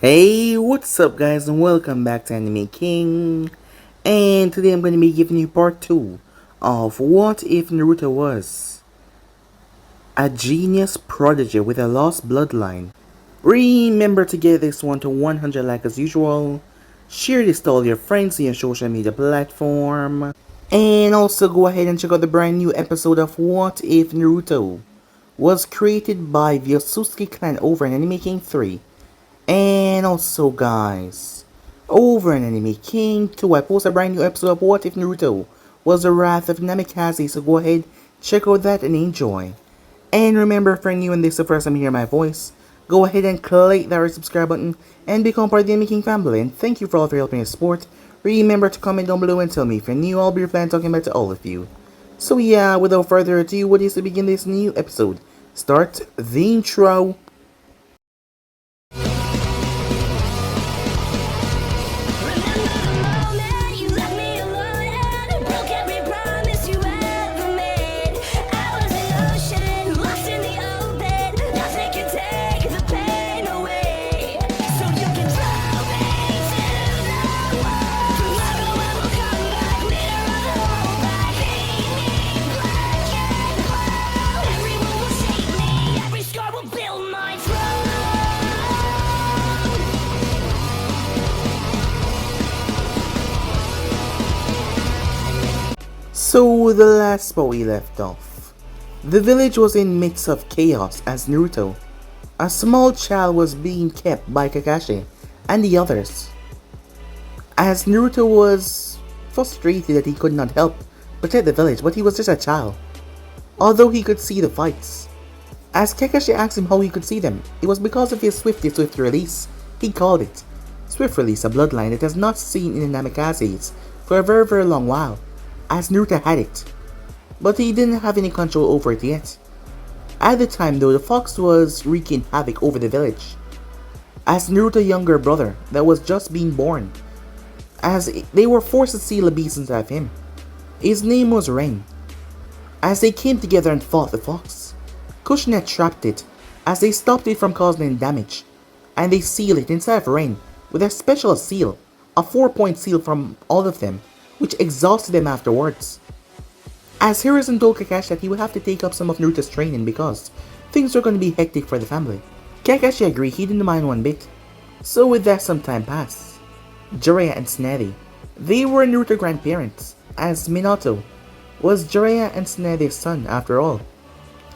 Hey, what's up guys and welcome back to Anime King. And today I'm going to be giving you part 2 of What If Naruto Was a Genius Prodigy with a Lost Bloodline. Remember to get this one to 100 likes as usual. Share this to all your friends on your social media platform. And also go ahead and check out the brand new episode of What If Naruto was created by the Kekkei Clan over in Anime King 3. And also guys, over in Anime King 2 I post a brand new episode of What If Naruto Was the Wrath of Namikaze, so go ahead, check out that and enjoy. And remember, if you're new and this is the first time you hear my voice, go ahead and click that red subscribe button and become part of the Anime King family, and thank you for all of your help and support. Remember to comment down below and tell me if you're new. I'll be replying talking back to all of you. So yeah, without further ado, what is to begin this new episode? Start the intro. So the last spot we left off, the village was in midst of chaos as Naruto, a small child, was being kept by Kakashi and the others. As Naruto was frustrated that he could not help protect the village, but he was just a child, although he could see the fights. As Kakashi asked him how he could see them, it was because of his swift release. He called it swift release, a bloodline that has not seen in the Namikazes for a very long while, as Naruto had it, but he didn't have any control over it yet. At the time though, the fox was wreaking havoc over the village, as Naruto's younger brother that was just being born, as they were forced to seal a beast inside of him. His name was Rain. As they came together and fought the fox, Kushina trapped it as they stopped it from causing any damage, and they sealed it inside of Rain with a special seal, a 4-point seal from all of them, which exhausted them afterwards. As Hiruzen told Kakashi that he would have to take up some of Naruto's training because things were going to be hectic for the family. Kakashi agreed, he didn't mind one bit. So with that, some time passed. Jiraiya and Tsunade, they were Naruto's grandparents, as Minato was Jiraiya and Tsunade's son after all.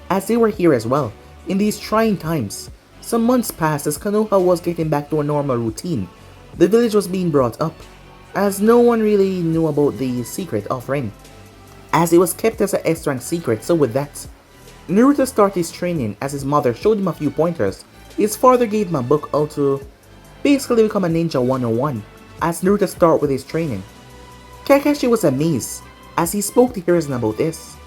As they were here as well, in these trying times, some months passed as Konoha was getting back to a normal routine. The village was being brought up, as no one really knew about the secret of Rin, as it was kept as an S-rank secret. So with that, Naruto started his training as his mother showed him a few pointers. His father gave him a book how to basically become a ninja 101 as Naruto started with his training. Kakashi was amazed as he spoke to Hiruzen about this.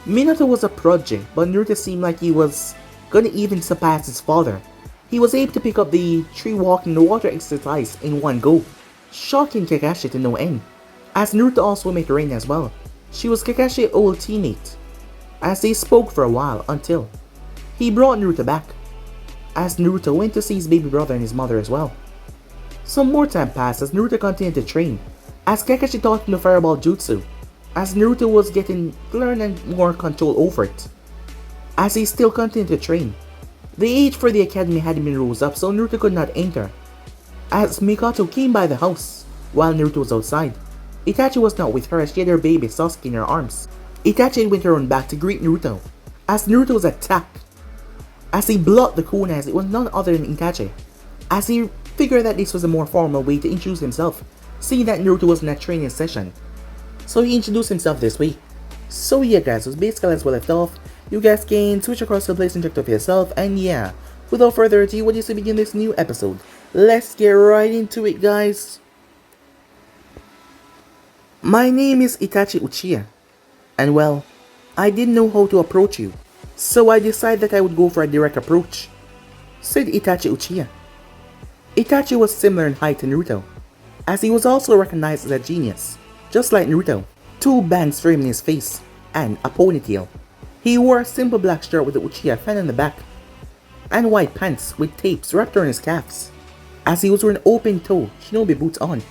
Minato was a prodigy, but Naruto seemed like he was gonna even surpass his father. He was able to pick up the tree walk and the water exercise in one go, shocking Kakashi to no end, as Naruto also met Rain as well. She was Kakashi's old teammate, as they spoke for a while until he brought Naruto back, as Naruto went to see his baby brother and his mother as well. Some more time passed as Naruto continued to train, as Kakashi taught him the fireball jutsu, as Naruto was getting learning more control over it. As he still continued to train, the age for the academy hadn't been rose up, so Naruto could not enter. As Mikoto came by the house while Naruto was outside, Itachi was not with her as she had her baby Sasuke in her arms. Itachi went around back to greet Naruto as Naruto was attacked, as he blocked the Kuna as it was none other than Itachi, as he figured that this was a more formal way to introduce himself, seeing that Naruto was in a training session. So he introduced himself this way. So yeah guys, so basically as we left off. You guys can switch across the place and check it out for yourself, and yeah, without further ado, what is to begin this new episode? Let's get right into it guys. My name is Itachi Uchiha, and well, I didn't know how to approach you, so I decided that I would go for a direct approach, said Itachi Uchiha. Itachi was similar in height to Naruto, as he was also recognized as a genius, just like Naruto. 2 bangs framed in his face, and a ponytail. He wore a simple black shirt with the Uchiha fan on the back, and white pants with tapes wrapped around his calves. as he was wearing open-toe shinobi boots on.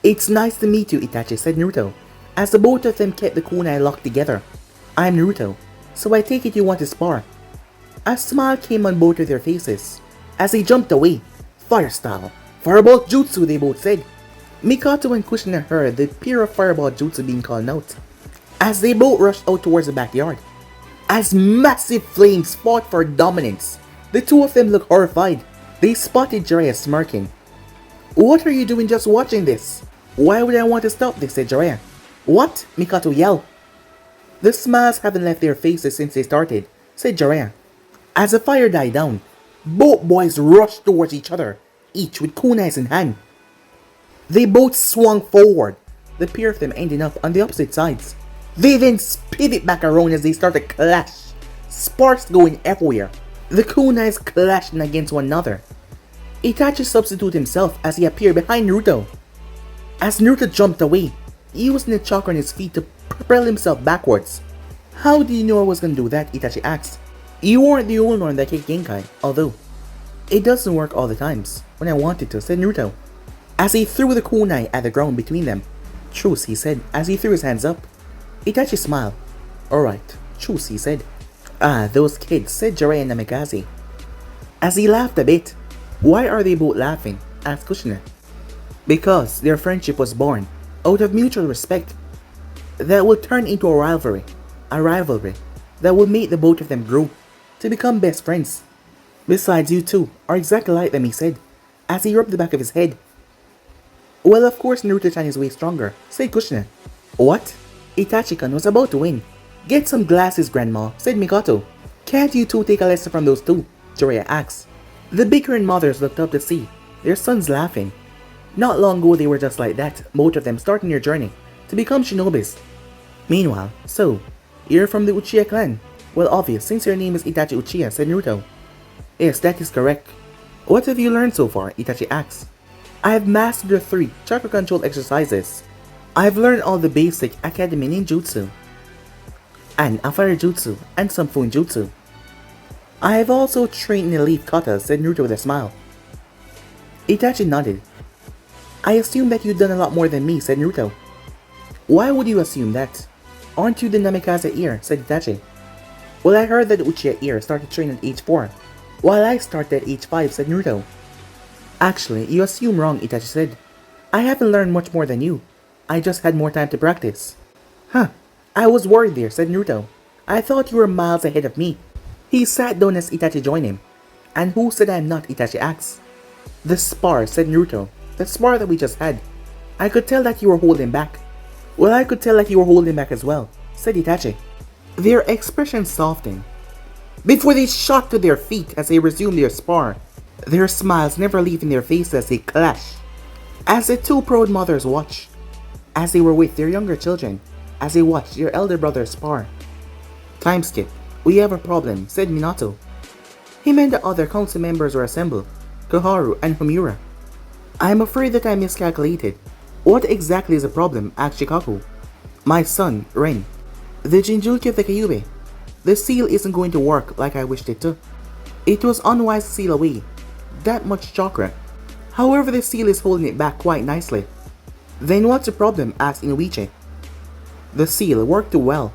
"It's nice to meet you, Itachi," said Naruto, as the both of them kept the kunai locked together. "I'm Naruto, so I take it you want to spar." A smile came on both of their faces as they jumped away. "Fire style, fireball jutsu," they both said. Minato and Kushina heard the pair of fireball jutsu being called out as they both rushed out towards the backyard. As massive flames fought for dominance, the two of them looked horrified. They spotted Jiraiya smirking. "What are you doing just watching this?" "Why would I want to stop this?" said Jiraiya. "What?" Minato yelled. "The smiles haven't left their faces since they started," said Jiraiya. As the fire died down, both boys rushed towards each other, each with kunais in hand. They both swung forward, the pair of them ending up on the opposite sides. They then pivot back around as they start to clash, sparks going everywhere. The kunais clashing against one another. Itachi substituted himself as he appeared behind Naruto. As Naruto jumped away, using the chakra on his feet to propel himself backwards. "How do you know I was gonna do that?" Itachi asked. "You weren't the only one that Kekkei Genkai, although it doesn't work all the times when I wanted to," said Naruto, as he threw the kunai at the ground between them. "Truce," he said as he threw his hands up. Itachi smiled. "Alright, truce," he said. "Ah, those kids," said Jiraiya and Namikaze, as he laughed a bit. "Why are they both laughing?" asked Kushina. "Because their friendship was born out of mutual respect that will turn into a rivalry that will make the both of them grow to become best friends. Besides, you two are exactly like them," he said, as he rubbed the back of his head. "Well, of course Naruto-chan is way stronger," said Kushina. "What?" Itachi-kan was about to win. "Get some glasses, Grandma," said Minato. "Can't you two take a lesson from those two?" Jiraiya asked. The bickering mothers looked up to see their sons laughing. Not long ago they were just like that, both of them starting their journey to become shinobis. Meanwhile, "So, you're from the Uchiha clan?" "Well, obvious, since your name is Itachi Uchiha," said Naruto. "Yes, that is correct." "What have you learned so far?" Itachi asked. "I have mastered the 3 chakra control exercises. I've learned all the basic academy ninjutsu, and a fire jutsu, and some funjutsu. I have also trained in the leaf kata," said Naruto with a smile. Itachi nodded. "I assume that you've done a lot more than me," said Naruto. "Why would you assume that? Aren't you the Namikaze heir?" said Itachi. "Well, I heard that the Uchiha heir started training at age 4, while I started at age 5, said Naruto. "Actually, you assume wrong," Itachi said. "I haven't learned much more than you. I just had more time to practice." "Huh, I was worried there," said Naruto. "I thought you were miles ahead of me." He sat down as Itachi joined him. "And who said I'm not?" Itachi asked. "The spar," said Naruto. "The spar that we just had. I could tell that you were holding back." "Well, I could tell that you were holding back as well," said Itachi. Their expressions softened before they shot to their feet as they resumed their spar, their smiles never leaving their faces as they clashed. As the two proud mothers watched, as they were with their younger children, as they watched their elder brother spar. "Time skip. We have a problem," said Minato. Him and the other council members were assembled, Koharu and Homura. "I'm afraid that I miscalculated." "What exactly is the problem?" asked Shikaku. "My son, Ren. The Jinchuriki of the Kyuubi. The seal isn't going to work like I wished it to. It was unwise to seal away that much chakra. However, the seal is holding it back quite nicely." "Then what's the problem?" asked Inoichi. "The seal worked too well.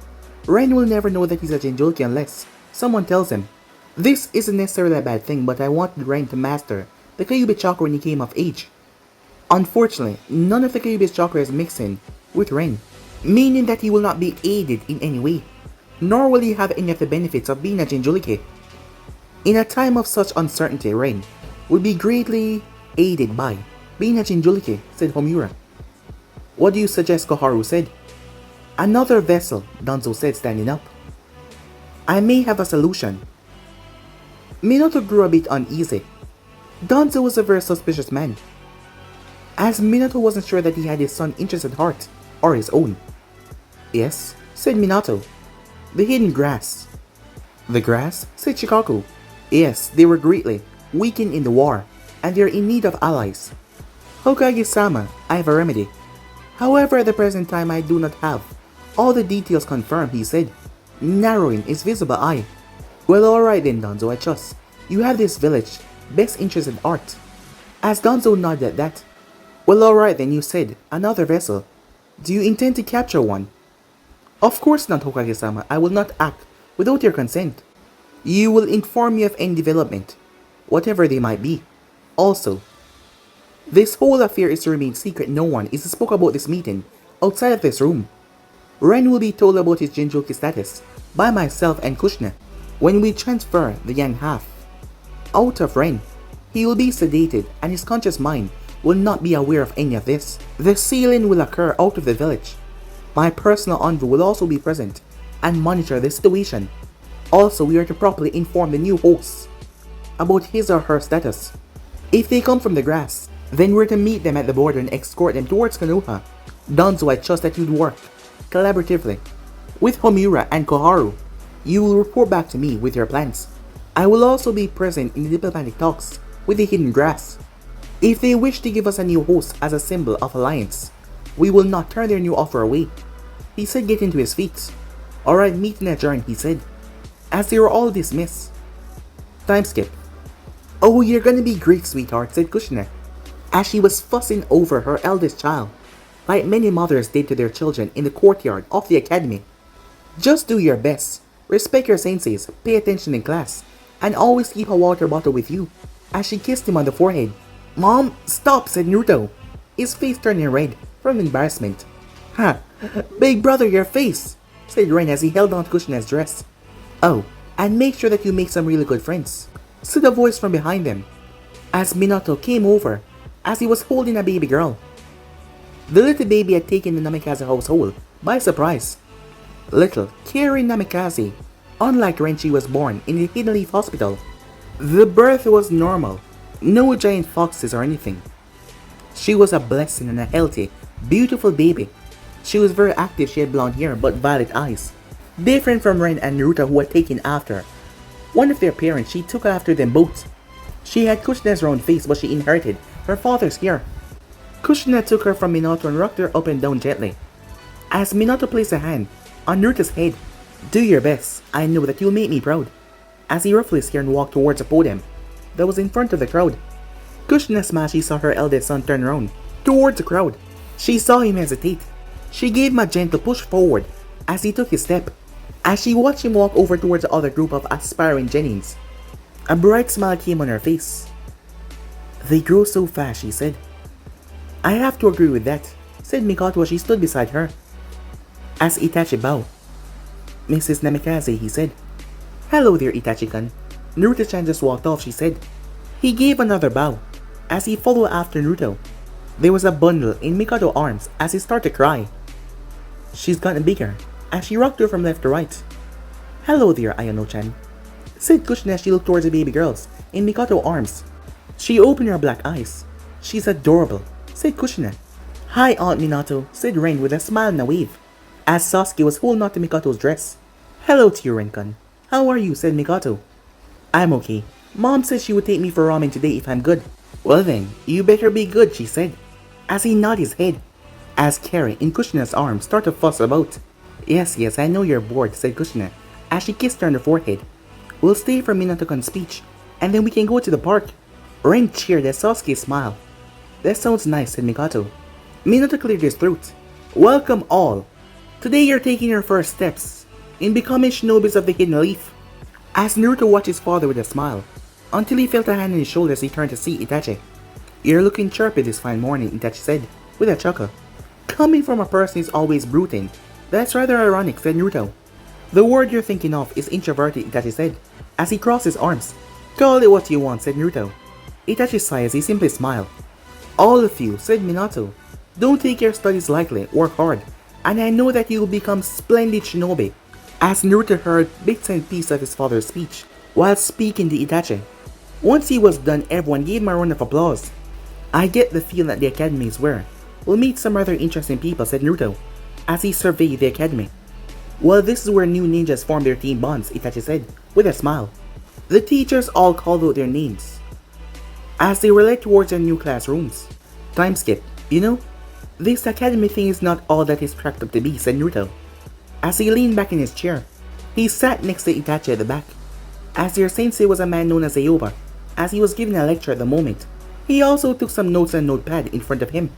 Ren will never know that he's a Jinchuriki unless someone tells him. This isn't necessarily a bad thing, but I wanted Ren to master the Kyuubi chakra when he came of age. Unfortunately, none of the Kyuubi's chakra is mixed in with Ren, meaning that he will not be aided in any way, nor will he have any of the benefits of being a Jinchuriki. In a time of such uncertainty, Ren would be greatly aided by being a Jinchuriki," said Homura. "What do you suggest?" Koharu said. "Another vessel," Danzo said, standing up. "I may have a solution." Minato grew a bit uneasy. Danzo was a very suspicious man, as Minato wasn't sure that he had his son's interest at heart, or his own. "Yes," said Minato. "The hidden grass." "The grass?" said Shikaku. "Yes, they were greatly weakened in the war, and they are in need of allies. Hokage-sama, I have a remedy. However, at the present time I do not have all the details confirmed," he said, narrowing his visible eye. "Well, alright then, Danzo, I trust you have this village best interest in art. As Donzo nodded at that. Well, alright then, you said. Another vessel. Do you intend to capture one? Of course not, Hokage-sama. I will not act without your consent. You will inform me of any development, whatever they might be. Also, this whole affair is to remain secret. No one is to spoke about this meeting outside of this room. Ren will be told about his Jinchuriki status by myself and Kushina when we transfer the yang half out of Ren. He will be sedated and his conscious mind will not be aware of any of this. The sealing will occur out of the village. My personal envoy will also be present and monitor the situation. Also, we are to properly inform the new hosts about his or her status. If they come from the grass, then we're to meet them at the border and escort them towards Konoha. Donzo, I trust that you'd work collaboratively with Homura and Koharu. You will report back to me with your plans. I will also be present in the diplomatic talks with the hidden grass. If they wish to give us a new host as a symbol of alliance, we will not turn their new offer away. He said, getting to his feet. Alright, meeting adjourned, he said, as they were all dismissed. Time skip. Oh, you're gonna be great, sweetheart, said Kushina, as she was fussing over her eldest child, like many mothers did to their children in the courtyard of the academy. Just do your best, respect your senseis, pay attention in class, and always keep a water bottle with you, as she kissed him on the forehead. Mom, stop, said Naruto, his face turning red from embarrassment. Ha, big brother, your face, said Ren as he held on to Kushina's dress. Oh, and make sure that you make some really good friends, said a voice from behind them, as Minato came over, as he was holding a baby girl. The little baby had taken the Namikaze household by surprise. Little Kekkei Namikaze, unlike Ren, she was born in the Hidden Leaf Hospital. The birth was normal, no giant foxes or anything. She was a blessing and a healthy, beautiful baby. She was very active, she had blonde hair but violet eyes. Different from Ren and Naruto, who had taken after one of their parents, she took after them both. She had Kushina's round face, but she inherited her father's hair. Kushina took her from Minato and rocked her up and down gently, as Minato placed a hand on Naruto's head. Do your best, I know that you'll make me proud, as he ruffled his hair and walked towards a podium that was in front of the crowd. Kushina smiled. She saw her eldest son turn around towards the crowd. She saw him hesitate. She gave him a gentle push forward as he took his step. As she watched him walk over towards the other group of aspiring genins, a bright smile came on her face. They grow so fast, she said. I have to agree with that, said Mikoto as she stood beside her. As Itachi bowed. Mrs. Namikaze, he said. Hello there, Itachi-kun. Naruto-chan just walked off, she said. He gave another bow as he followed after Naruto. There was a bundle in Mikoto's arms as he started to cry. She's gotten bigger as she rocked her from left to right. Hello there, Ayano-chan, said Kushina as she looked towards the baby girls in Mikoto's arms. She opened her black eyes. She's adorable, said Kushina. Hi, Aunt Minato, said Ren with a smile and a wave, as Sasuke was holding on to Mikoto's dress. Hello to you, Ren-kun. How are you, said Mikoto. I'm okay. Mom said she would take me for ramen today if I'm good. Well then, you better be good, she said, as he nodded his head, as Carrie in Kushina's arms started to fuss about. Yes, I know you're bored, said Kushina, as she kissed her on the forehead. We'll stay for Minato-kun's speech, and then we can go to the park. Ren cheered as Sasuke smiled. That sounds nice, said Mikoto. Minato cleared his throat. Welcome all. Today you're taking your first steps in becoming shinobis of the Hidden Leaf. As Naruto watched his father with a smile, until he felt a hand on his shoulder as he turned to see Itachi. You're looking chirpy this fine morning, Itachi said, with a chuckle. Coming from a person who's always brooding, that's rather ironic, said Naruto. The word you're thinking of is introverted, Itachi said, as he crossed his arms. Call it what you want, said Naruto. Itachi sighed as he simply smiled. All of you, said Minato, don't take your studies lightly, work hard, and I know that you'll become splendid shinobi. As Naruto heard bits and pieces of his father's speech, while speaking to Itachi. Once he was done, everyone gave him a round of applause. I get the feeling that the academy is where we'll meet some rather interesting people, said Naruto, as he surveyed the academy. Well, this is where new ninjas form their team bonds, Itachi said, with a smile. The teachers all called out their names as they were led towards their new classrooms. Time skip. You know, this academy thing is not all that it's cracked up to be, said Naruto, as he leaned back in his chair. He sat next to Itachi at the back, as their sensei was a man known as Aoba, as he was giving a lecture at the moment. He also took some notes on a notepad in front of him.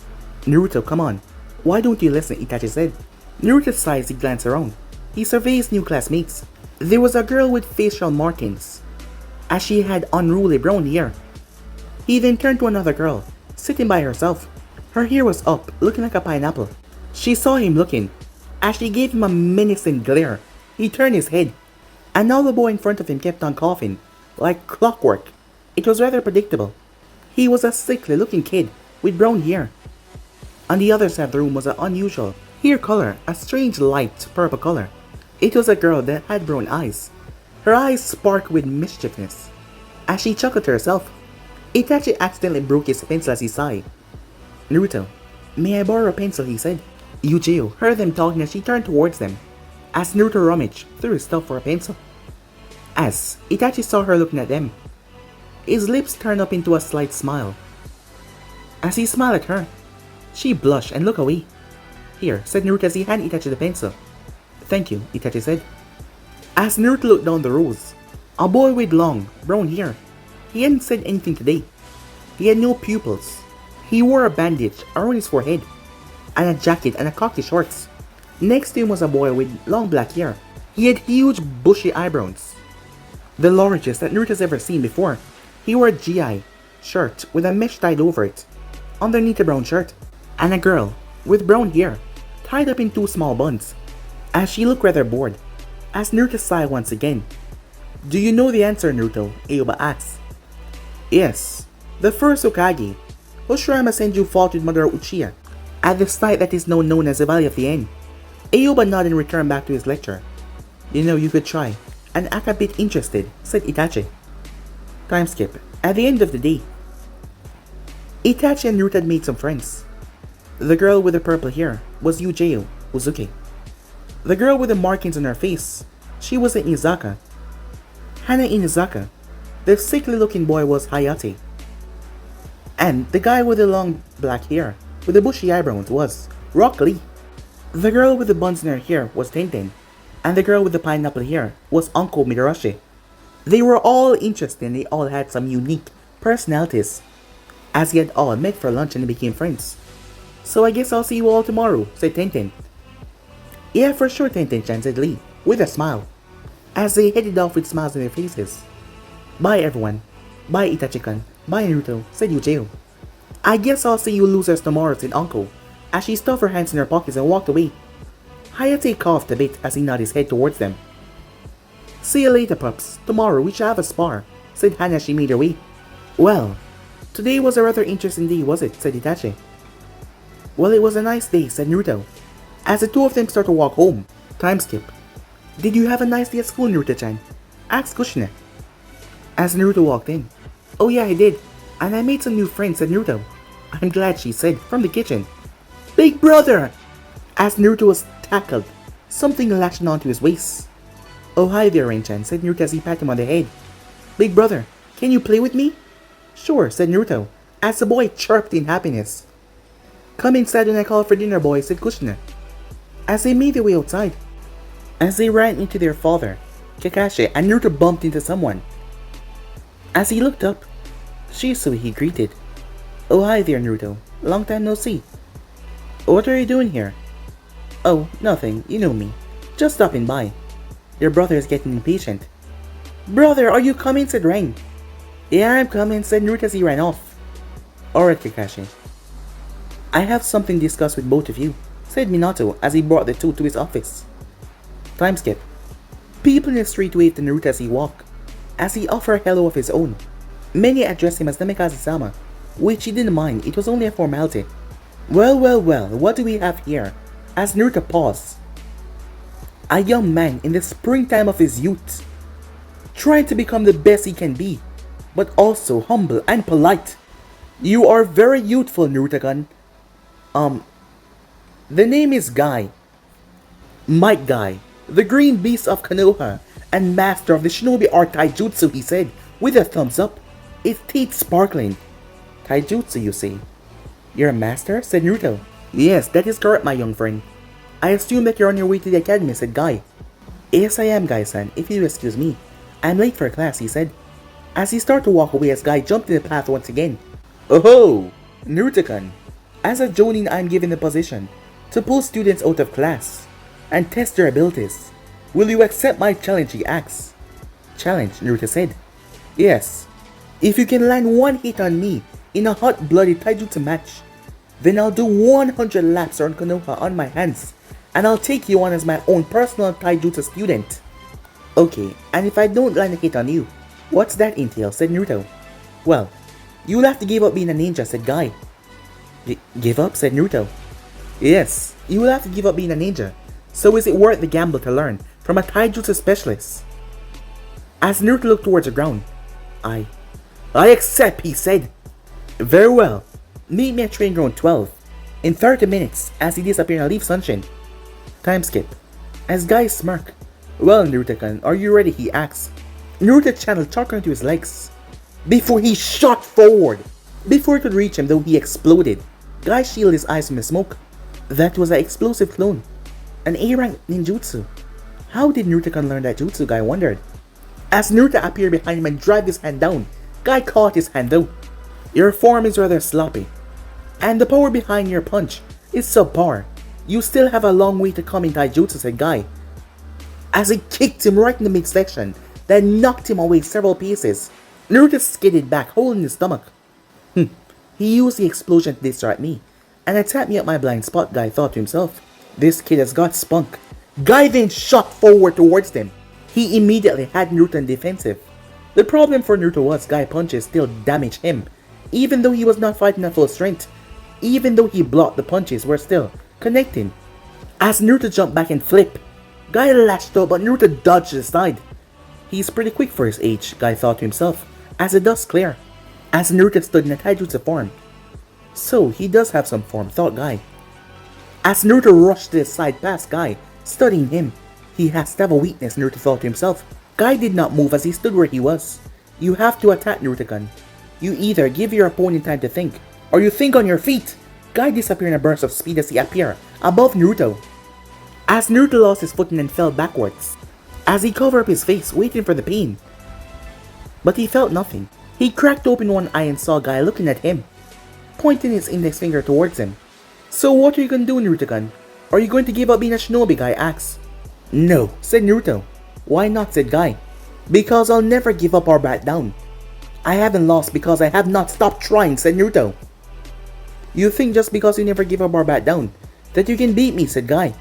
Naruto, come on. Why don't you listen, Itachi said. Naruto sighs as he glanced around. He surveys new classmates. There was a girl with facial markings, as she had unruly brown hair. He then turned to another girl, sitting by herself. Her hair was up, looking like a pineapple. She saw him looking. As she gave him a menacing glare, he turned his head. And now the boy in front of him kept on coughing, like clockwork. It was rather predictable. He was a sickly looking kid, with brown hair. On the other side of the room was an unusual hair color, a strange light purple color. It was a girl that had brown eyes. Her eyes sparkled with mischievousness. As she chuckled to herself, Itachi accidentally broke his pencil as he sighed. Naruto, may I borrow a pencil, he said. Yujiro heard them talking as she turned towards them, as Naruto rummaged through his stuff for a pencil. As Itachi saw her looking at them, his lips turned up into a slight smile. As he smiled at her, she blushed and looked away. Here, said Naruto as he handed Itachi the pencil. Thank you, Itachi said. As Naruto looked down the rows, a boy with long, brown hair. He hadn't said anything today. He had no pupils. He wore a bandage around his forehead, and a jacket and a khaki shorts. Next to him was a boy with long black hair. He had huge bushy eyebrows, the largest that Naruto's ever seen before. He wore a GI shirt with a mesh tied over it, underneath the brown shirt, and a girl with brown hair tied up in two small buns. As she looked rather bored, as Naruto sighed once again. Do you know the answer, Naruto? Aoba asked. Yes, the first Hokage, Kurama Senju fought with Madara Uchiha at the site that is now known as the Valley of the End. Aoba nodded and returned back to his lecture. You know, you could try and act a bit interested, said Itachi. Time skip. At the end of the day, Itachi and Naruto had made some friends. The girl with the purple hair was Yujiro Uzuki. The girl with the markings on her face, she was Inazaka. Hana Inazaka. The sickly looking boy was Hayate. And the guy with the long black hair with the bushy eyebrows was Rock Lee. The girl with the buns in her hair was Tenten, and the girl with the pineapple hair was Uncle Midarashi. They were all interesting and they all had some unique personalities, as they had all met for lunch and became friends. So I guess I'll see you all tomorrow, said Tenten. Yeah, for sure, Tenten-chan, said Lee, with a smile, as they headed off with smiles on their faces. Bye everyone. Bye Itachi-kun. Bye Naruto, said Yujiro. I guess I'll see you losers tomorrow, said Uncle, as she stuffed her hands in her pockets and walked away. Hayate coughed a bit as he nodded his head towards them. See you later, pups. Tomorrow we shall have a spar, said Hana as she made her way. Well, today was a rather interesting day, was it? Said Itachi. Well, it was a nice day, said Naruto, as the two of them started to walk home. Time skip. Did you have a nice day at school, Naruto-chan? Asked Kushina, as Naruto walked in. Oh yeah, I did, and I made some new friends, said Naruto. I'm glad, she said, from the kitchen. Big brother! As Naruto was tackled, something latched onto his waist. Oh hi there, Rin-chan, said Naruto as he patted him on the head. Big brother, can you play with me? Sure, said Naruto, as the boy chirped in happiness. Come inside when I call for dinner, boy, said Kushina, as they made their way outside. As they ran into their father, Kakashi, and Naruto bumped into someone. As he looked up, Shisui he greeted. Oh hi there, Naruto, long time no see. What are you doing here? Oh, nothing, you know me, just stopping by. Your brother is getting impatient. Brother, are you coming? Said Rain. Yeah, I'm coming, said Naruto as he ran off. Alright, Kakashi. I have something to discuss with both of you, said Minato as he brought the two to his office. Time skip. People in the street waved to Naruto as he walked, as he offered hello of his own. Many addressed him as Namikaze-sama, which he didn't mind, it was only a formality. Well, what do we have here? As Naruto paused. A young man in the springtime of his youth, trying to become the best he can be, but also humble and polite. You are very youthful, Naruto-kun. The name is Guy. Might Guy, the green beast of Konoha, and master of the shinobi art taijutsu, he said, with a thumbs up, his teeth sparkling. Taijutsu, you say? You're a master? Said Naruto. Yes, that is correct, my young friend. I assume that you're on your way to the academy, said Guy. Yes, I am, Guy-san, if you excuse me. I'm late for class, he said, as he started to walk away as Guy jumped in the path once again. Oh, Naruto-kun. As a Jonin, I am given the position to pull students out of class and test their abilities. Will you accept my challenge, he asks. Challenge, Naruto said. Yes. If you can land one hit on me in a hot-blooded taijutsu match, then I'll do 100 laps around Konoha on my hands, and I'll take you on as my own personal taijutsu student. Okay, and if I don't land a hit on you, what's that entail, said Naruto. Well, you'll have to give up being a ninja, said Guy. Give up, said Naruto. Yes, you will have to give up being a ninja. So is it worth the gamble to learn from a taijutsu specialist? As Naruto looked towards the ground, I accept, he said. Very well. Meet me at train ground 12 in 30 minutes as he disappeared in a leaf sunshine. Time skip. As Guy smirk. Well, Naruto-kun, are you ready? He asks. Naruto channeled chakra into his legs before he shot forward. Before it could reach him, though, he exploded. Guy shielded his eyes from the smoke. That was an explosive clone. An A-rank ninjutsu. How did Naruto-kun learn that jutsu? Guy wondered. As Naruto appeared behind him and dragged his hand down, Guy caught his hand though. Your form is rather sloppy, and the power behind your punch is subpar. You still have a long way to come in taijutsu, said Guy, as he kicked him right in the midsection, then knocked him away several paces. Naruto skidded back, holding his stomach. He used the explosion to distract me, and attacked me at my blind spot, Guy thought to himself. This kid has got spunk. Guy then shot forward towards them. He immediately had Naruto in defensive. The problem for Naruto was Guy punches still damaged him, even though he was not fighting at full strength. Even though he blocked, the punches were still connecting. As Naruto jumped back and flipped, Guy lashed out, but Naruto dodged aside. He's pretty quick for his age, Guy thought to himself, as the dust cleared. As Naruto stood in a taijutsu form. So he does have some form, thought Guy. As Naruto rushed to the side past Guy, studying him. He has to have a weakness, Naruto thought to himself. Guy did not move as he stood where he was. You have to attack, Naruto-kun. You either give your opponent time to think, or you think on your feet. Guy disappeared in a burst of speed as he appeared above Naruto. As Naruto lost his footing and fell backwards, as he covered up his face, waiting for the pain. But he felt nothing. He cracked open one eye and saw Guy looking at him, pointing his index finger towards him. So what are you going to do, Naruto-kun? Are you going to give up being a shinobi? Guy asked. No, said Naruto. Why not, said Guy. Because I'll never give up or back down. I haven't lost because I have not stopped trying, said Naruto. You think just because you never give up or back down, that you can beat me, said Guy.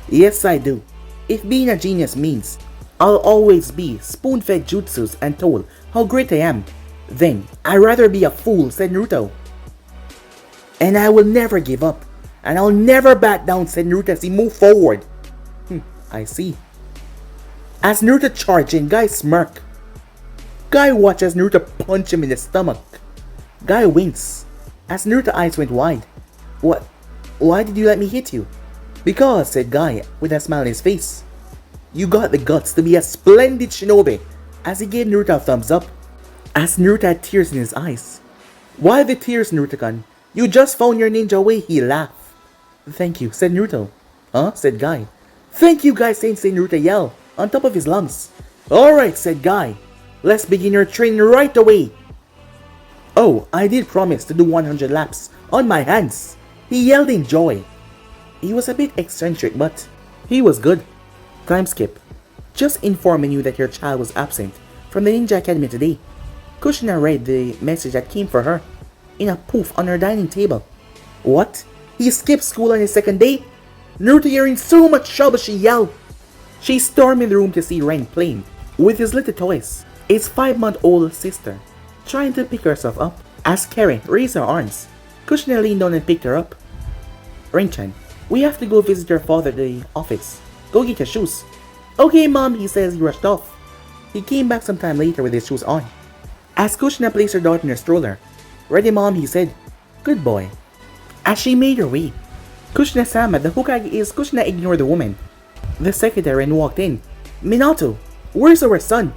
Yes, I do. If being a genius means I'll always be spoon-fed jutsus and told how great I am, then I'd rather be a fool, said Naruto. And I will never give up, and I'll never back down, said Naruto as he moved forward. I see. As Naruto charged in, Guy smirked. Guy watched as Naruto punched him in the stomach. Guy winced as Naruto's eyes went wide. What? Why did you let me hit you? Because, said Guy with a smile on his face. You got the guts to be a splendid shinobi, as he gave Naruto a thumbs up. As Naruto had tears in his eyes. Why the tears, Naruto-kun? You just found your ninja way, he laughed. Thank you, said Naruto. Huh? Said Guy. Thank you, Guy, said Naruto yelled on top of his lungs. Alright, said Guy. Let's begin your training right away. Oh, I did promise to do 100 laps on my hands. He yelled in joy. He was a bit eccentric, but he was good. Time skip. Just informing you that your child was absent from the Ninja Academy today. Kushina read the message that came for her in a poof on her dining table. What? He skipped school on his second day? Naruto hearing so much trouble, she yelled. She stormed in the room to see Ren playing with his little toys. His 5-month-old sister trying to pick herself up. As Karen raised her arms, Kushina leaned down and picked her up. Ren-chan, we have to go visit your father at the office. Go get your shoes. Okay, Mom, he says he rushed off. He came back sometime later with his shoes on. As Kushina placed her daughter in her stroller. Ready, Mom, he said. Good boy. As she made her way, Kushina-sama, the Hokage is Kushina ignored the woman. The secretary walked in. Minato, where's our son?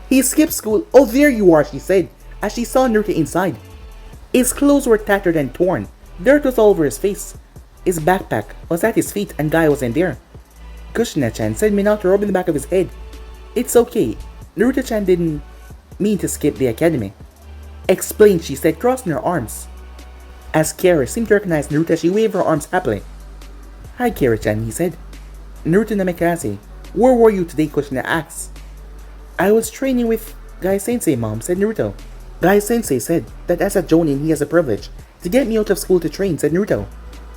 He skipped school. Oh, there you are, she said, as she saw Naruto inside. His clothes were tattered and torn. Dirt was all over his face. His backpack was at his feet and Guy wasn't there. Kushina-chan, said Minato, rubbing the back of his head. It's okay. Naruto-chan didn't mean to skip the academy. Explain, she said, crossing her arms. As Kara seemed to recognize Naruto, she waved her arms happily. Hi, Kara-chan, he said. Naruto Namikaze, where were you today? Kushina asked. I was training with Guy-sensei, Mom, said Naruto. Guy-sensei said that as a jonin he has a privilege to get me out of school to train, said Naruto.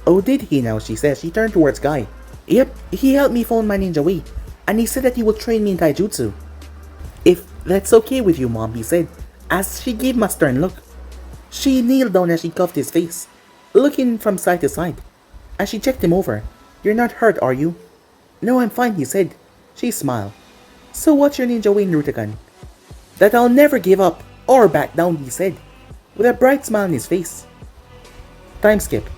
Oh, did he now, she said. She turned towards Guy. Yep, he helped me phone my ninja way, and he said that he will train me in taijutsu. If that's okay with you, Mom, he said, as she gave him a stern look. She kneeled down as she cuffed his face, looking from side to side. As she checked him over, You're not hurt, are you? No, I'm fine, he said. She smiled. So what's your ninja way, Naruto-kun? That I'll never give up or back down, he said, with a bright smile on his face. Time skip.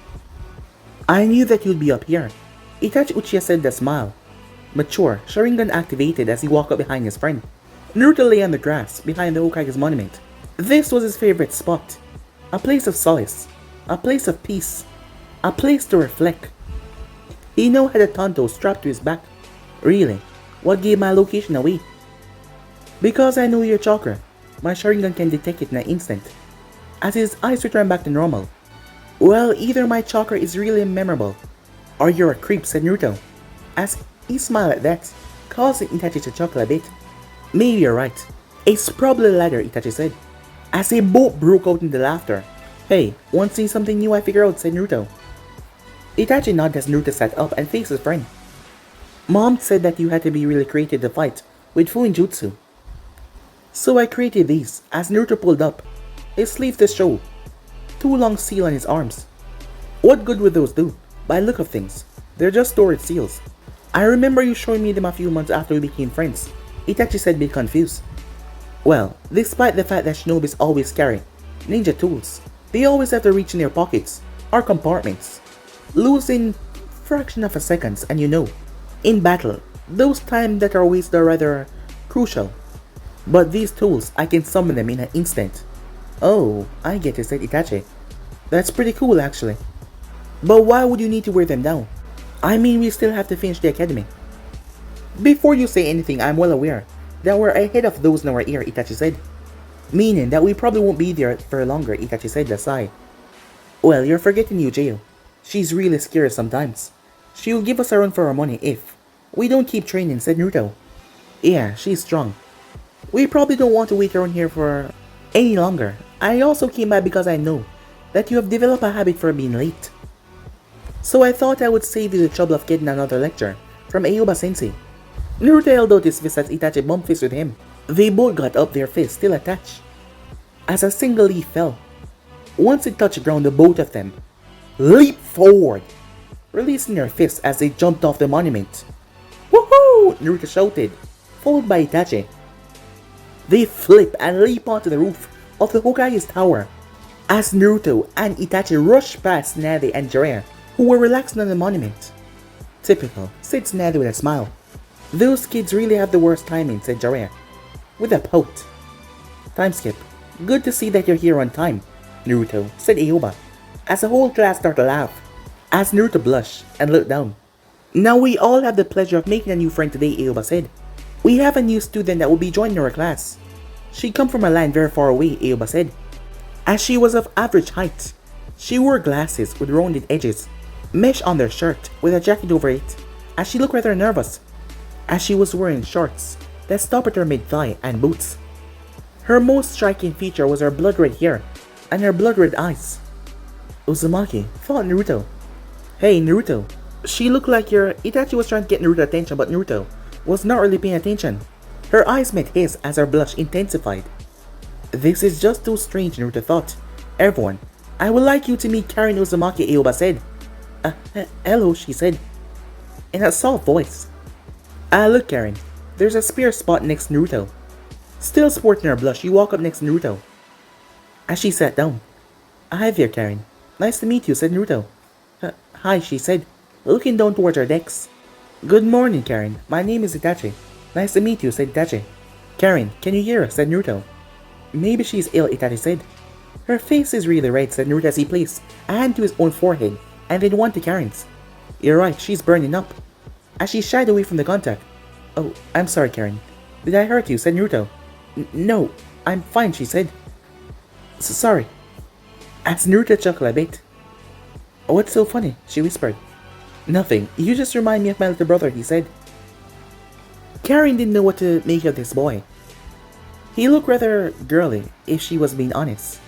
I knew that you'd be up here. Itachi Uchiha said with a smile. Mature, Sharingan activated as he walked up behind his friend. Naruto lay on the grass behind the Hokage's monument. This was his favorite spot. A place of solace. A place of peace. A place to reflect. He now had a tanto strapped to his back. Really, what gave my location away? Because I know your chakra, my Sharingan can detect it in an instant. As his eyes return back to normal. Well, either my chakra is really memorable, or you're a creep, said Naruto. As he smiled at that, causing Itachi to chuckle a bit. Maybe you're right. It's probably the latter, Itachi said. As they both broke out into laughter. Hey, want to see something new I figured out, said Naruto. Itachi nodded as Naruto sat up and faced his friend. Mom said that you had to be really creative to fight with Fuin Jutsu. So I created these, as Naruto pulled up, his sleeve to show, 2 long seals on his arms. What good would those do? By the look of things, they're just storage seals. I remember you showing me them a few months after we became friends, Itachi said, a bit confused. Well, despite the fact that shinobis always carry ninja tools, they always have to reach in their pockets or compartments, losing fraction of a seconds, and you know, in battle, those times that are wasted are rather crucial. But these tools, I can summon them in an instant. Oh, I get it, said Itachi. That's pretty cool actually. But why would you need to wear them now? I mean, we still have to finish the academy. Before you say anything, I'm well aware that we're ahead of those in our ear, Itachi said. Meaning that we probably won't be there for longer, Itachi said with a sigh. Well, you're forgetting Yujiro. She's really scary sometimes. She'll give us a run for our money if we don't keep training, said Naruto. Yeah, she's strong. We probably don't want to wait around here for any longer. I also came back because I know that you have developed a habit for being late. So I thought I would save you the trouble of getting another lecture from Aoba-sensei. Naruto held out his fist as Itachi bumped fists with him. They both got up, their fists still attached. As a single leaf fell. Once it touched the ground, the both of them leaped forward, releasing their fists as they jumped off the monument. Woohoo! Naruto shouted, followed by Itachi. They flip and leap onto the roof of the Hokage's tower as Naruto and Itachi rushed past Tsunade and Jiraiya, who were relaxing on the monument. Typical, said Tsunade with a smile. Those kids really have the worst timing, said Jiraiya, with a pout. Time skip. Good to see that you're here on time, Naruto, said Aoba, as the whole class started to laugh, as Naruto blushed and looked down. Now we all have the pleasure of making a new friend today, Aoba said. We have a new student that will be joining our class. She come from a land very far away, Aoba said. As she was of average height, she wore glasses with rounded edges, mesh on their shirt with a jacket over it, as she looked rather nervous, as she was wearing shorts that stopped at her mid-thigh and boots. Her most striking feature was her blood-red hair and her blood-red eyes. Uzumaki, thought Naruto. Hey Naruto, she looked like your... Itachi was trying to get Naruto's attention, but Naruto was not really paying attention. Her eyes met his as her blush intensified. This is just too strange, Naruto thought. Everyone, I would like you to meet Karen Uzumaki, Aoba said. Hello, she said, in a soft voice. Look Karen, there's a spare spot next to Naruto. Still sporting her blush, she walked up next to Naruto. As she sat down. Hi there Karen, nice to meet you, said Naruto. Hi, she said, looking down towards her decks. Good morning Karen, my name is Itachi. Nice to meet you, said Itachi. Karen, can you hear us, said Naruto. Maybe she's ill, Itachi said. Her face is really red, said Naruto as he placed a hand to his own forehead and then one to Karen's. You're right, she's burning up. As she shied away from the contact. Oh, I'm sorry Karen. Did I hurt you, said Naruto. No, I'm fine, she said. Sorry. As Naruto chuckled a bit. What's so funny? She whispered. Nothing. You just remind me of my little brother, he said. Karen didn't know what to make of this boy. He looked rather girly, if she was being honest.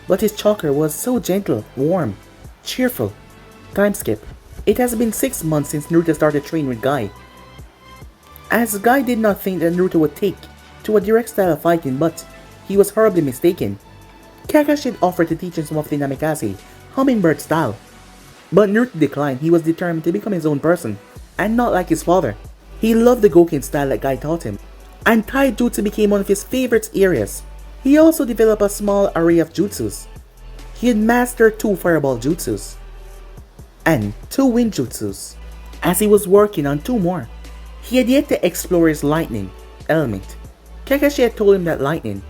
But his chakra was so gentle, warm, cheerful. Time skip. It has been 6 months since Naruto started training with Guy. As Guy did not think that Naruto would take to a direct style of fighting, but he was horribly mistaken. Kakashi had offered to teach him some of the Namikaze, hummingbird style. But Naruto declined. He was determined to become his own person, and not like his father. He loved the Gokin style that Guy taught him, and Taijutsu became one of his favorite areas. He also developed a small array of jutsus. He had mastered 2 fireball jutsus, and 2 wind jutsus, as he was working on 2 more. He had yet to explore his lightning element. Kakashi had told him that lightning,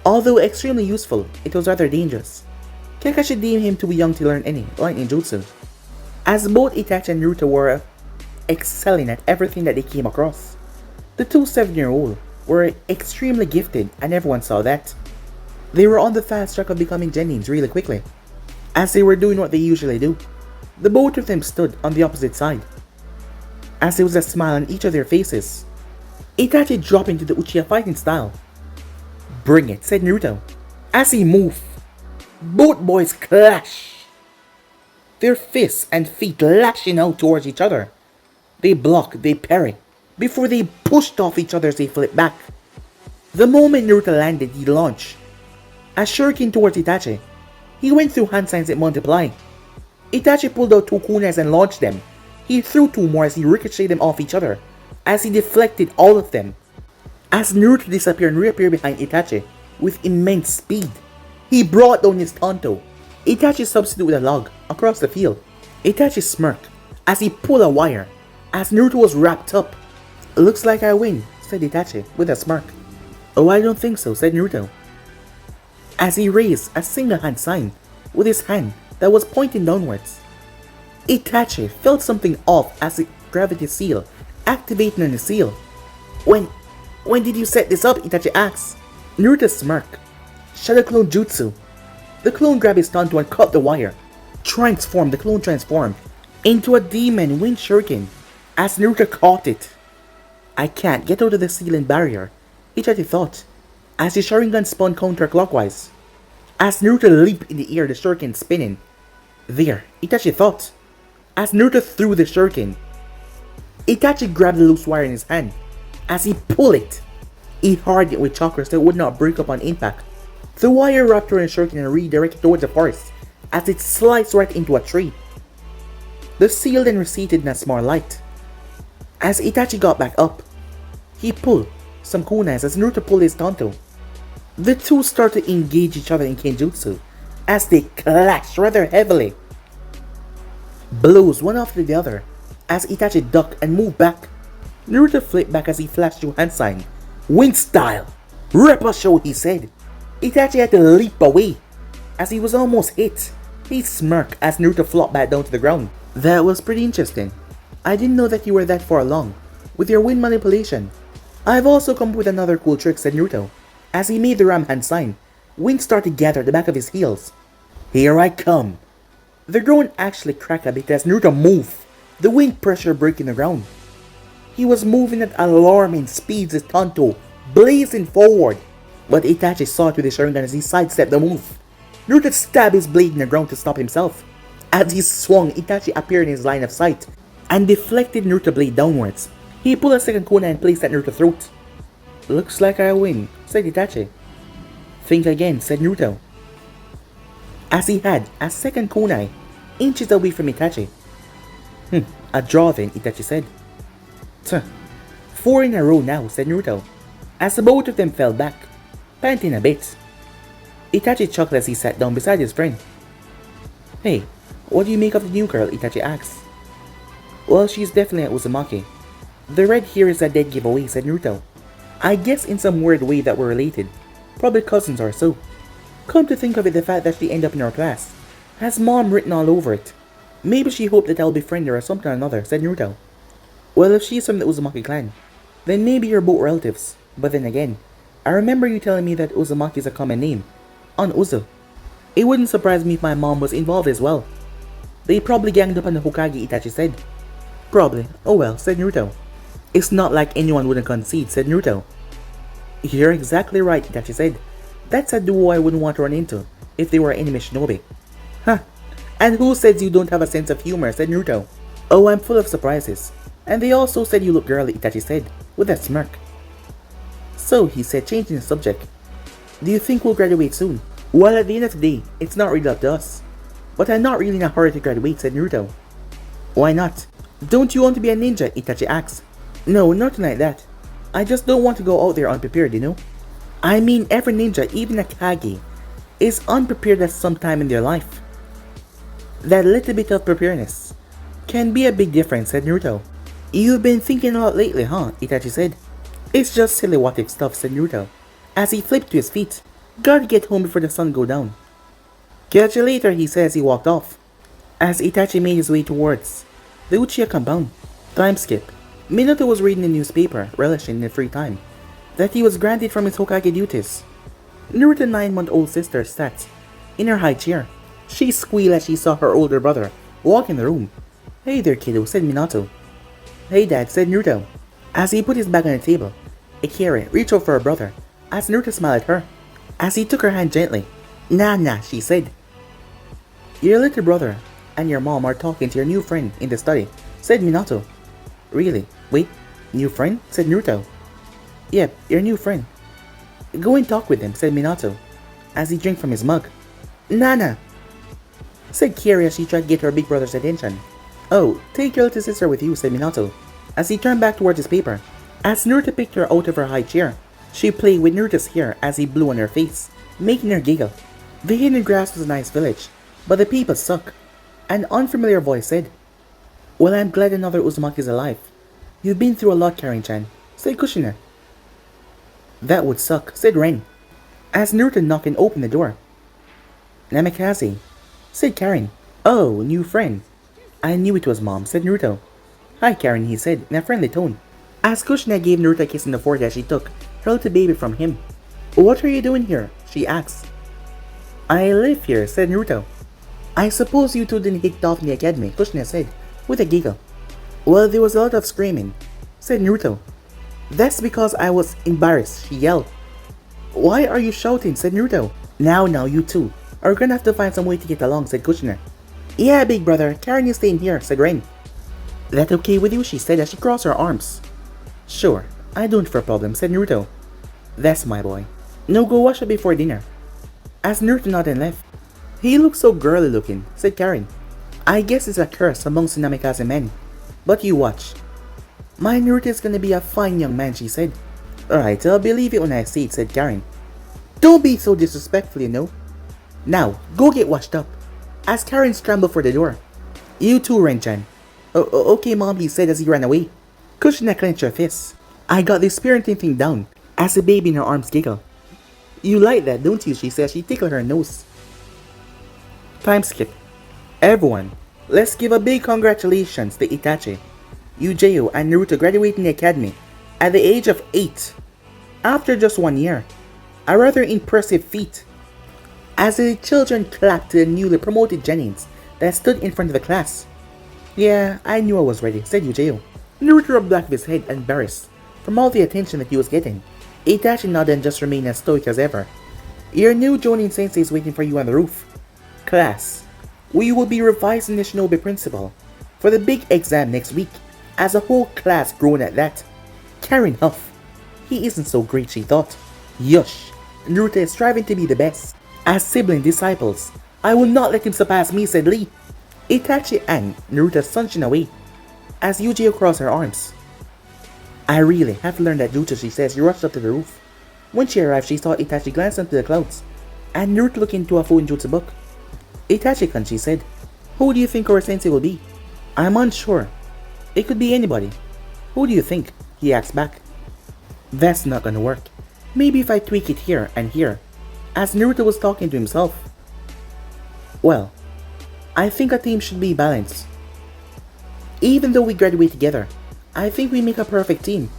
although extremely useful, it was rather dangerous. Kakashi deemed him too young to learn any lightning jutsu, as both Itachi and Naruto were excelling at everything that they came across. The 2 7-year-olds were extremely gifted, and everyone saw that. They were on the fast track of becoming genins really quickly, as they were doing what they usually do. The both of them stood on the opposite side, as there was a smile on each of their faces. Itachi dropped into the Uchiha fighting style. Bring it, said Naruto. As he moved, both boys clash, their fists and feet lashing out towards each other. They block, they parry. Before they pushed off each other as they flipped back. The moment Naruto landed, he launched a shuriken towards Itachi. He went through hand signs that multiply. Itachi pulled out 2 kunais and launched them. He threw 2 more as he ricocheted them off each other, as he deflected all of them. As Naruto disappeared and reappeared behind Itachi with immense speed, he brought down his Tonto. Itachi substituted with a log across the field. Itachi smirked as he pulled a wire, as Naruto was wrapped up. Looks like I win, said Itachi with a smirk. Oh, I don't think so, said Naruto, as he raised a single hand sign with his hand that was pointing downwards. Itachi felt something off as the gravity seal activated on the seal. When did you set this up? Itachi asked. Naruto smirked. Shadow Clone Jutsu. The clone grabbed his Tonto and cut the wire. The clone transformed into a demon wind shuriken as Naruto caught it. I can't get out of the ceiling barrier, Itachi thought, as the Sharingan spun counterclockwise. As Naruto leaped in the air, the shuriken spinning. There, Itachi thought, as Naruto threw the shuriken. Itachi grabbed the loose wire in his hand. As he pulled it, he hardened it with chakras that would not break up on impact. The wire wrapped around the shuriken and redirected towards the forest as it sliced right into a tree. The seal then receded in a small light. As Itachi got back up, he pulled some kunais as Naruto pulled his Tonto. The 2 started to engage each other in Kenjutsu as they clashed rather heavily. Blows one after the other as Itachi ducked and moved back. Naruto flipped back as he flashed through hand sign. Wind style! Repasho, he said. Itachi had to leap away as he was almost hit. He smirked as Naruto flopped back down to the ground. That was pretty interesting. I didn't know that you were that far along with your wind manipulation. I've also come up with another cool trick, said Naruto. As he made the ram hand sign, wind started to gather at the back of his heels. Here I come. The ground actually cracked a bit as Naruto moved, the wind pressure breaking the ground. He was moving at alarming speeds, his Tonto blazing forward. But Itachi saw it with his Sharingan as he sidestepped the move. Naruto stabbed his blade in the ground to stop himself. As he swung, Itachi appeared in his line of sight and deflected Naruto's blade downwards. He pulled a second kunai and placed it at Naruto's throat. Looks like I win, said Itachi. Think again, said Naruto, as he had a second kunai inches away from Itachi. A draw then, Itachi said. 4 in a row now, said Naruto, as both of them fell back, panting a bit. Itachi chuckled as he sat down beside his friend. Hey, what do you make of the new girl? Itachi asked. Well, she's definitely at Uzumaki. The red hair is a dead giveaway, said Naruto. I guess in some weird way that we're related. Probably cousins or so. Come to think of it, the fact that she ended up in our class has mom written all over it. Maybe she hoped that I'll befriend her or something or another, said Naruto. Well, if she's from the Uzumaki clan, then maybe you're both relatives. But then again, I remember you telling me that Uzumaki is a common name. on Uzu. It wouldn't surprise me if my mom was involved as well. They probably ganged up on the Hokage, Itachi said. Probably. Oh well, said Naruto. It's not like anyone wouldn't concede, said Naruto. You're exactly right, Itachi said. That's a duo I wouldn't want to run into if they were enemy shinobi. Huh. And who says you don't have a sense of humor, said Naruto. Oh, I'm full of surprises. And they also said you look girly, Itachi said, with a smirk. So, he said, changing the subject. Do you think we'll graduate soon? Well, at the end of the day, it's not really up to us. But I'm not really in a hurry to graduate, said Naruto. Why not? Don't you want to be a ninja, Itachi asked. No, nothing like that. I just don't want to go out there unprepared, you know? I mean, every ninja, even a Kage, is unprepared at some time in their life. That little bit of preparedness can be a big difference, said Naruto. You've been thinking a lot lately, huh? Itachi said. It's just silly what if stuff, said Naruto, as he flipped to his feet. Gotta get home before the sun go down. Catch you later, he said as he walked off, as Itachi made his way towards the Uchiha compound. Time skip. Minato was reading the newspaper, relishing in the free time that he was granted from his Hokage duties. Naruto's 9-month-old sister sat in her high chair. She squealed as she saw her older brother walk in the room. Hey there, kiddo, said Minato. Hey dad, said Naruto, as he put his bag on the table. Akira reached over for her brother as Naruto smiled at her, as he took her hand gently. Nah, she said. Your little brother and your mom are talking to your new friend in the study, said Minato. Really? Wait, new friend? Said Naruto. Yep, your new friend. Go and talk with him, said Minato, as he drank from his mug. Nana, said Kiri as she tried to get her big brother's attention. Oh, take your little sister with you, said Minato, as he turned back towards his paper. As Naruto picked her out of her high chair, she played with Naruto's hair as he blew on her face, making her giggle. The hidden grass was a nice village, but the people suck. An unfamiliar voice said, Well, I'm glad another Uzumaki is alive. You've been through a lot, Karen-chan, said Kushina. That would suck, said Ren, as Naruto knocked and opened the door. Namikaze, said Karen. Oh, new friend. I knew it was Mom, said Naruto. Hi, Karen, he said in a friendly tone, as Kushina gave Naruto a kiss on the forehead as she took her little baby from him. What are you doing here? She asked. I live here, said Naruto. I suppose you two didn't hit off in the academy, Kushina said, with a giggle. Well, there was a lot of screaming, said Naruto. That's because I was embarrassed, she yelled. Why are you shouting, said Naruto. Now, you two are gonna have to find some way to get along, said Kushina. Yeah, big brother, Karen is staying here, said Ren. That okay with you, she said as she crossed her arms. Sure, I don't have a problem, said Naruto. That's my boy. No, go wash up before dinner. As Naruto nodded and left. He looks so girly looking, said Karen. I guess it's a curse amongst the Namikaze men. But you watch. My Naruto is gonna be a fine young man, she said. Alright, I'll believe it when I see it, said Karen. Don't be so disrespectful, you know. Now, go get washed up. As Karen scrambled for the door. You too, Ren-chan. Okay, Mom, he said as he ran away. Kushina clenched her fists. I got this parenting thing down, as the baby in her arms giggled. You like that, don't you, she said as she tickled her nose. Time skip. Everyone, let's give a big congratulations to Itachi, Yuji, and Naruto graduating the academy at the age of 8. After just 1 year. A rather impressive feat. As the children clapped to the newly promoted Jennings that stood in front of the class. Yeah, I knew I was ready, said Yuji. Naruto rubbed back his head, embarrassed from all the attention that he was getting. Itachi nodded and just remained as stoic as ever. Your new Jonin sensei is waiting for you on the roof. Class, we will be revising the Shinobi principle for the big exam next week, as a whole class groaned at that. Karen huffed. He isn't so great, she thought. Yush, Naruto is striving to be the best. As sibling disciples, I will not let him surpass me, said Lee. Itachi and Naruto sunshine away, as Yuji crossed her arms. I really have to learn that jutsu, she says. She rushed up to the roof. When she arrived, she saw Itachi glance into the clouds, and Naruto looked into a full jutsu book. Itachi-kun, she said. Who do you think our sensei will be? I'm unsure. It could be anybody. Who do you think? He asked back. That's not gonna work. Maybe if I tweak it here and here, as Naruto was talking to himself. Well, I think a team should be balanced. Even though we graduate together, I think we make a perfect team.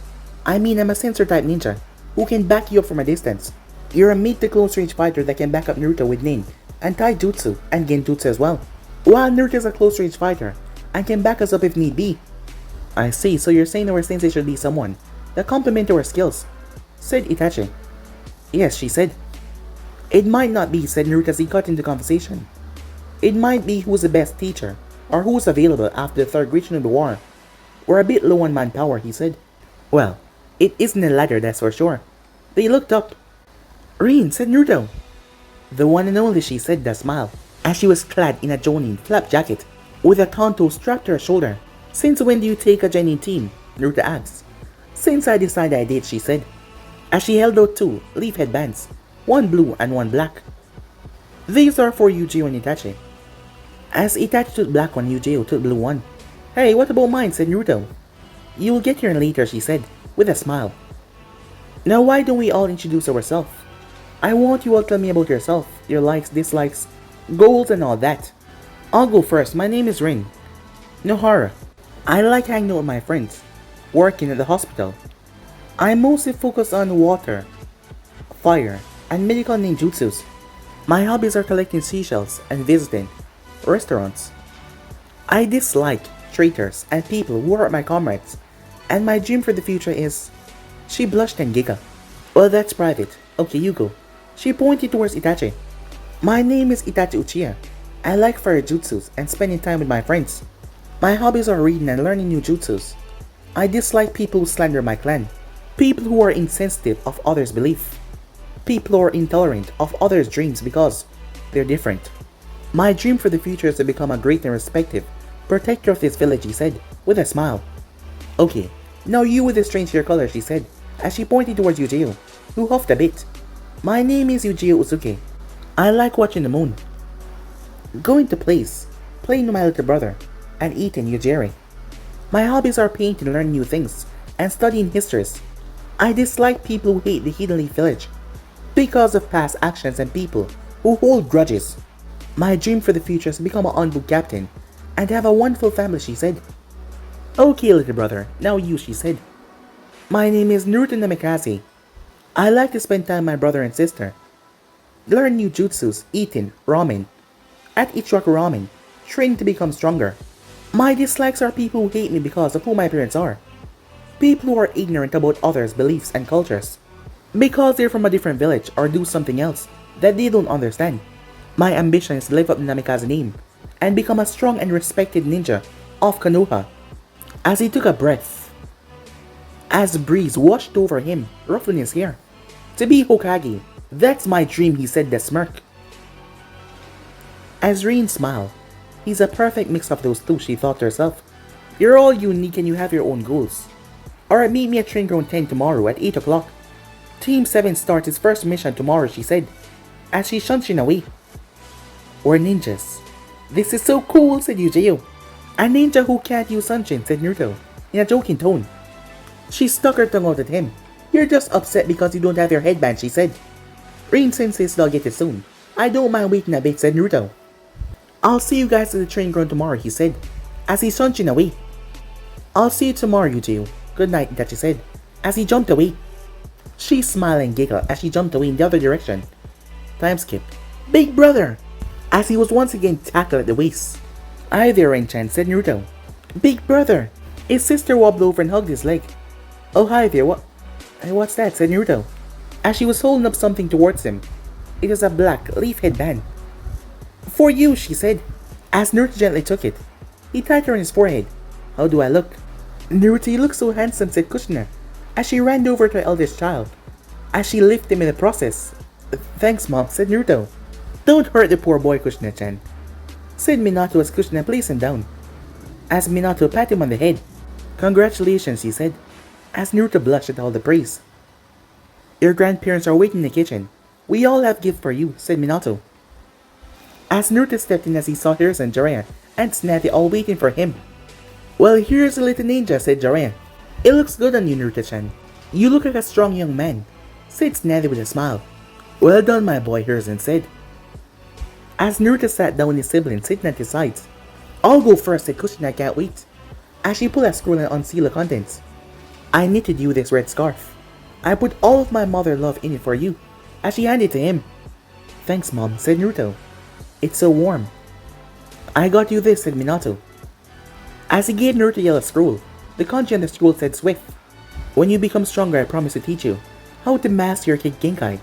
I mean, I'm a sensor type ninja who can back you up from a distance. You're a meet the close range fighter that can back up Naruto with Nin, and Taijutsu, and Genjutsu as well. While Naruto is a close range fighter, and can back us up if need be. I see, so you're saying our sensei should be someone that complement our skills, said Itachi. Yes, she said. It might not be, said Naruto as he cut into conversation. It might be who's the best teacher, or who's available after the third region of the war. We're a bit low on manpower, he said. Well, it isn't a ladder, that's for sure. They looked up. Rin, said Naruto. The one and only, she said with a smile, as she was clad in a jonin flap jacket, with a tanto strapped to her shoulder. Since when do you take a genin team? Naruto asked. Since I decided I did, she said, as she held out two leaf headbands, one blue and one black. These are for Yujiro and Itachi. As Itachi took black one, Yujiro took blue one. Hey, what about mine, said Naruto. You'll get here later, she said, with a smile. Now why don't we all introduce ourselves? I want you all to tell me about yourself, your likes, dislikes, goals and all that. I'll go first. My name is Rin. Nohara. I like hanging out with my friends, working at the hospital. I mostly focus on water, fire, and medical ninjutsus. My hobbies are collecting seashells and visiting restaurants. I dislike traitors and people who hurt my comrades, and my dream for the future is... She blushed and giggled. Well, that's private. Okay, you go. She pointed towards Itachi. My name is Itachi Uchiha. I like fire jutsus and spending time with my friends. My hobbies are reading and learning new jutsus. I dislike people who slander my clan. People who are insensitive of others' belief. People who are intolerant of others' dreams because they're different. My dream for the future is to become a great and respected protector of this village, he said, with a smile. Okay, now you with the strange hair color, she said, as she pointed towards Yujiro, who huffed a bit. My name is Yujiro Uzuki. I like watching the moon, going to plays, playing with my little brother, and eating Yujiri. My hobbies are painting, learning new things, and studying histories. I dislike people who hate the Hidden Leaf Village because of past actions and people who hold grudges. My dream for the future is to become an on-book captain and have a wonderful family, she said. Okay, little brother, now you, she said. My name is Naruto Namikaze. I like to spend time with my brother and sister, learn new jutsus, eating ramen at Ichiraku Ramen, training to become stronger. My dislikes are people who hate me because of who my parents are. People who are ignorant about others' beliefs and cultures, because they're from a different village or do something else that they don't understand. My ambition is to live up the Namikaze name and become a strong and respected ninja of Konoha. As he took a breath, as the breeze washed over him, ruffling his hair. To be Hokage, that's my dream, he said with a smirk. As Rin smiled, he's a perfect mix of those two, she thought to herself. You're all unique and you have your own goals. Alright, meet me at Train Ground 10 tomorrow at 8 o'clock. Team 7 starts its first mission tomorrow, she said, as she shunshin away. We're ninjas. This is so cool, said Yujiro. A ninja who can't use sunshine, said Naruto, in a joking tone. She stuck her tongue out at him. You're just upset because you don't have your headband, she said. Rin sensei's will get it soon. I don't mind waiting a bit, said Naruto. I'll see you guys at the train ground tomorrow, he said, as he shunshin away. I'll see you tomorrow, Yujiro. Good night, Itachi said, as he jumped away. She smiled and giggled as she jumped away in the other direction. Time skip. Big brother! As he was once again tackled at the waist. Hi there, Ren-chan, said Naruto. Big brother! His sister wobbled over and hugged his leg. Oh, hi there, what's that, said Naruto, as she was holding up something towards him. It was a black leaf headband. For you, she said, as Naruto gently took it. He tapped her on his forehead. How do I look? Naruto, you look so handsome, said Kushina, as she ran over to her eldest child, as she lifted him in the process. Thanks, Mom, said Naruto. Don't hurt the poor boy, Kushina-chan, said Minato as Kushina placed him down. As Minato patted him on the head. Congratulations, he said, as Naruto blushed at all the praise. Your grandparents are waiting in the kitchen. We all have gifts for you, said Minato. As Naruto stepped in as he saw Hiruzen and Jiraiya and Tsunade all waiting for him. Well, here's a little ninja, said Jiraiya. It looks good on you, Naruto-chan. You look like a strong young man, said Tsunade with a smile. Well done, my boy, Hiruzen said. As Naruto sat down with his siblings sitting at his sides. I'll go first, said Kushina, can't wait, as she pulled a scroll and unsealed the contents. I knitted you this red scarf. I put all of my mother love in it for you. as she handed it to him. Thanks, Mom, said Naruto. It's so warm. I got you this, said Minato. As he gave Naruto a yellow scroll, the kanji on the scroll said Swift. When you become stronger, I promise to teach you how to master your Kekkei Genkai.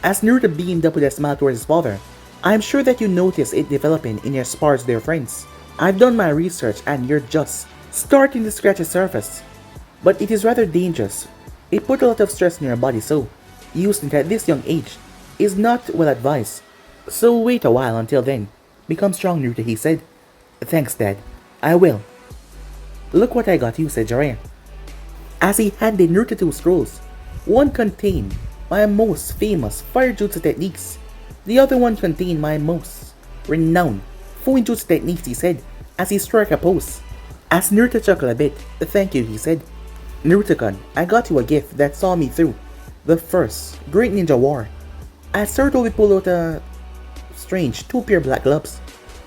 As Naruto beamed up with a smile towards his father, I'm sure that you noticed it developing in your spars with your friends. I've done my research and you're just starting to scratch the surface. But it is rather dangerous. It put a lot of stress on your body, so using it at this young age is not well advised. So wait a while until then. Become strong, Naruto, he said. Thanks, Dad. I will. Look what I got you, said Jiraiya. As he handed Naruto 2 scrolls. One contained my most famous fire jutsu techniques. The other one contained my most renowned Fuinjutsu techniques, he said, as he struck a pose. As Naruto chuckled a bit, thank you, he said. Naruto-kun, I got you a gift that saw me through the first Great Ninja War. As Naruto will pull out a strange 2 pair black gloves.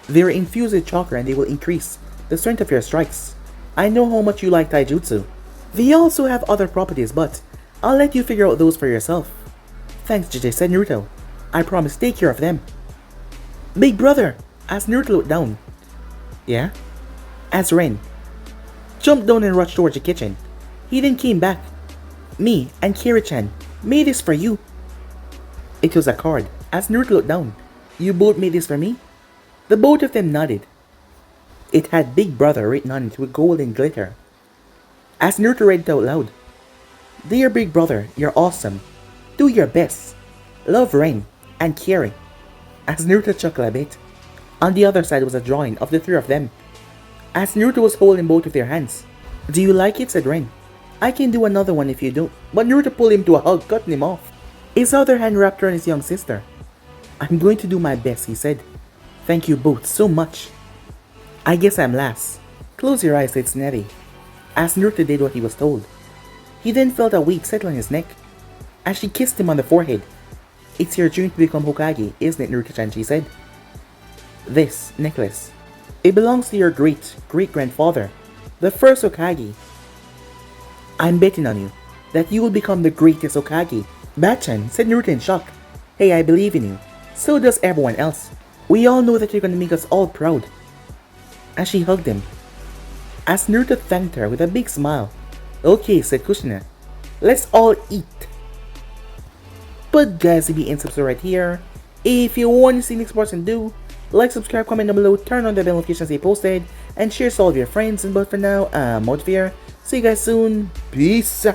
They are infused with chakra and they will increase the strength of your strikes. I know how much you like taijutsu. They also have other properties, but I'll let you figure out those for yourself. Thanks, JJ, said Naruto. I promise to take care of them. Big brother, as Naruto looked down. Yeah? As Ren jumped down and rushed towards the kitchen. He then came back. Me and Kiri-chan made this for you. It was a card. As Naruto looked down. You both made this for me? The both of them nodded. It had Big Brother written on it with gold and glitter. As Naruto read it out loud. Dear Big Brother, you're awesome. Do your best. Love, Ren and Kiri. As Naruto chuckled a bit. On the other side was a drawing of the 3 of them. As Naruto was holding both of their hands. Do you like it? Said Ren. I can do another one if you don't. But Naruto pulled him to a hug, cutting him off. His other hand wrapped around his young sister. I'm going to do my best, he said. Thank you both so much. I guess I'm last. Close your eyes, said Tsunade. As Naruto did what he was told. He then felt a weight settle on his neck. As she kissed him on the forehead. It's your dream to become Hokage, isn't it, Naruto-chan, she said. This necklace. It belongs to your great-great-grandfather, the first Hokage. I'm betting on you that you will become the greatest Hokage. Bachan, said Naruto in shock. Hey, I believe in you. So does everyone else. We all know that you're gonna make us all proud. As she hugged him. As Naruto thanked her with a big smile. Okay, said Kushina. Let's all eat. But guys, if you ain't subscribed right here, if you want to see next person do, like, subscribe, comment down below, turn on the bell notifications they posted, and share to all of your friends. And but for now, I'm out of here. See you guys soon. Peace.